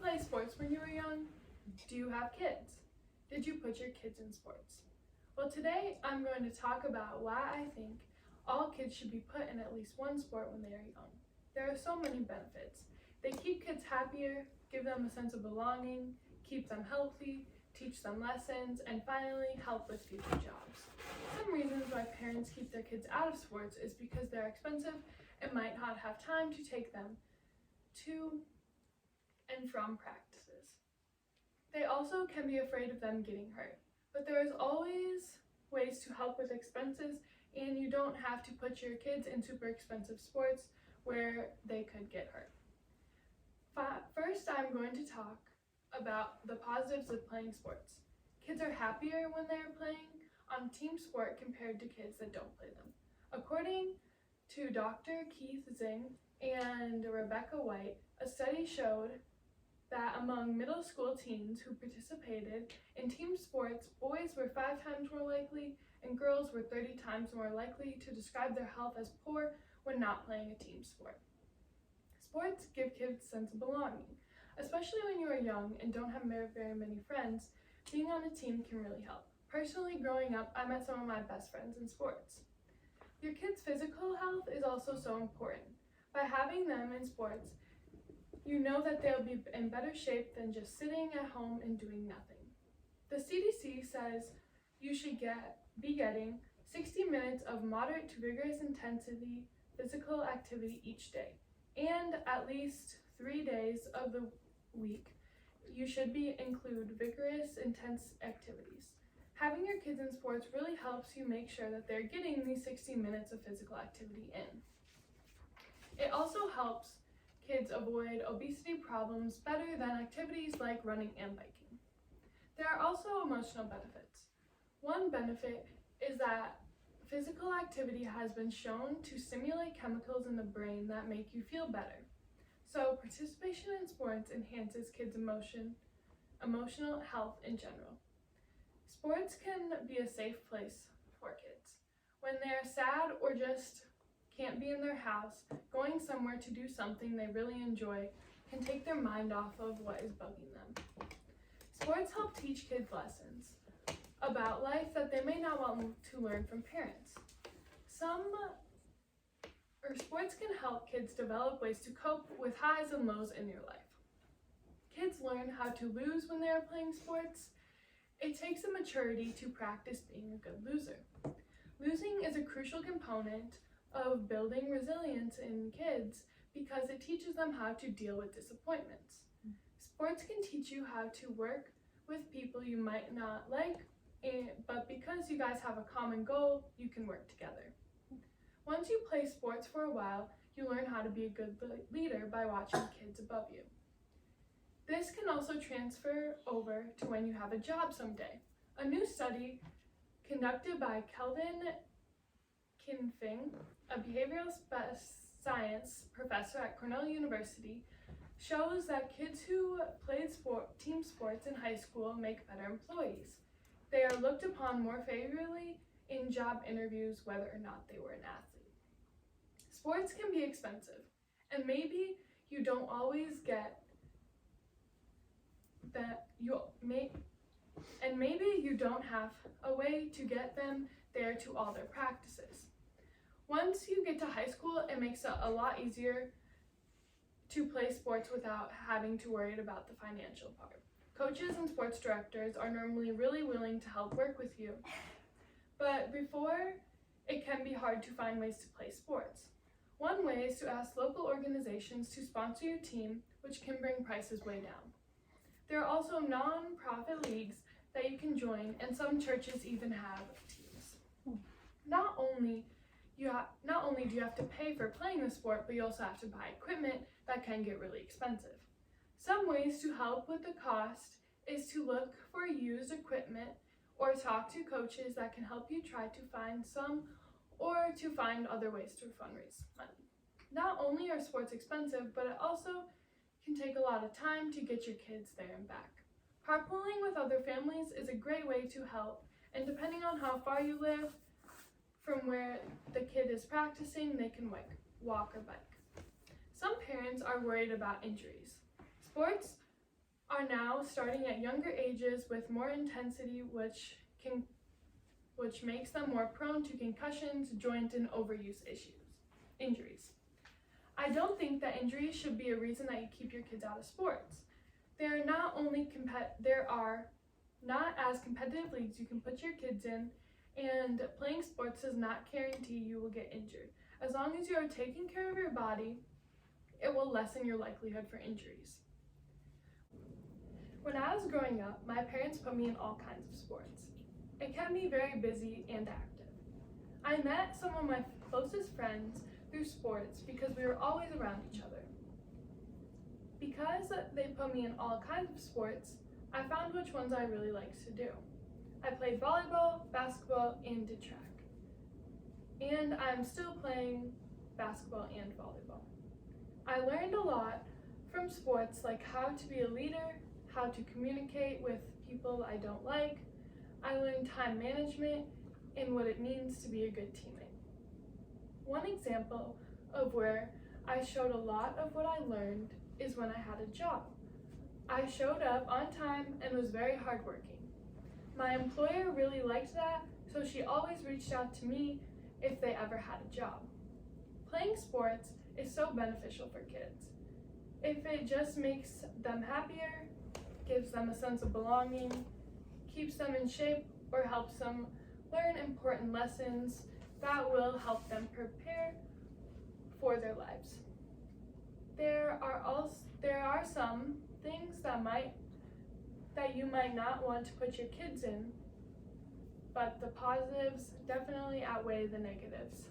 play sports when you were young? Do you have kids? Did you put your kids in sports? Well, today I'm going to talk about why I think all kids should be put in at least one sport when they are young. There are so many benefits. They keep kids happier, give them a sense of belonging, keep them healthy, teach them lessons, and finally help with future jobs. Some reasons why parents keep their kids out of sports is because they're expensive and might not have time to take them to and from practices. They also can be afraid of them getting hurt, but there is always ways to help with expenses, and you don't have to put your kids in super expensive sports where they could get hurt. First, I'm going to talk about the positives of playing sports. Kids are happier when they're playing on team sport compared to kids that don't play them. According to Dr. Keith Zing and Rebecca White, a study showed that among middle school teens who participated in team sports, boys were 5 times more likely and girls were 30 times more likely to describe their health as poor when not playing a team sport. Sports give kids a sense of belonging. Especially when you are young and don't have very many friends, being on a team can really help. Personally, growing up, I met some of my best friends in sports. Your kids' physical health is also so important. By having them in sports, you know that they'll be in better shape than just sitting at home and doing nothing. The CDC says you should be getting 60 minutes of moderate to vigorous intensity physical activity each day, and at least 3 days of the week you should include vigorous, intense activities. Having your kids in sports really helps you make sure that they're getting these 60 minutes of physical activity in. It also helps kids avoid obesity problems better than activities like running and biking. There are also emotional benefits. One benefit is that physical activity has been shown to stimulate chemicals in the brain that make you feel better. So participation in sports enhances kids' emotional health in general. Sports can be a safe place for kids. When they're sad or just can't be in their house, going somewhere to do something they really enjoy can take their mind off of what is bugging them. Sports help teach kids lessons about life that they may not want to learn from parents. Sports can help kids develop ways to cope with highs and lows in your life. Kids learn how to lose when they are playing sports. It takes a maturity to practice being a good loser. Losing is a crucial component of building resilience in kids because it teaches them how to deal with disappointments. Sports can teach you how to work with people you might not like, but because you guys have a common goal, you can work together. Once you play sports for a while, you learn how to be a good leader by watching kids above you. This can also transfer over to when you have a job someday. A new study conducted by Kelvin Kinfing, a behavioral science professor at Cornell University, shows that kids who played team sports in high school make better employees. They are looked upon more favorably in job interviews whether or not they were an athlete. Sports can be expensive, and maybe you don't always get that maybe you don't have a way to get them there to all their practices. Once you get to high school, it makes it a lot easier to play sports without having to worry about the financial part. Coaches and sports directors are normally really willing to help work with you, but before, it can be hard to find ways to play sports. One way is to ask local organizations to sponsor your team, which can bring prices way down. There are also non-profit leagues that you can join, and some churches even have teams. Not only do you have to pay for playing the sport, but you also have to buy equipment that can get really expensive. Some ways to help with the cost is to look for used equipment or talk to coaches that can help you try to find some or to find other ways to fundraise money. Not only are sports expensive, but it also can take a lot of time to get your kids there and back. Carpooling with other families is a great way to help, and depending on how far you live from where the kid is practicing, they can walk or bike. Some parents are worried about injuries. Sports are now starting at younger ages with more intensity, which makes them more prone to concussions, joint, and overuse injuries. I don't think that injuries should be a reason that you keep your kids out of sports. There are not as competitive leagues you can put your kids in, and playing sports does not guarantee you will get injured. As long as you are taking care of your body, it will lessen your likelihood for injuries. When I was growing up, my parents put me in all kinds of sports. It kept me very busy and active. I met some of my closest friends through sports because we were always around each other. Because they put me in all kinds of sports, I found which ones I really liked to do. I played volleyball, basketball, and did track. And I'm still playing basketball and volleyball. I learned a lot from sports, like how to be a leader, how to communicate with people I don't like. I learned time management and what it means to be a good teammate. One example of where I showed a lot of what I learned is when I had a job. I showed up on time and was very hardworking. My employer really liked that, so she always reached out to me if they ever had a job. Playing sports is so beneficial for kids. If it just makes them happier, gives them a sense of belonging, keeps them in shape, or helps them learn important lessons, that will help them prepare for their lives. There are some things that you might not want to put your kids in, but the positives definitely outweigh the negatives.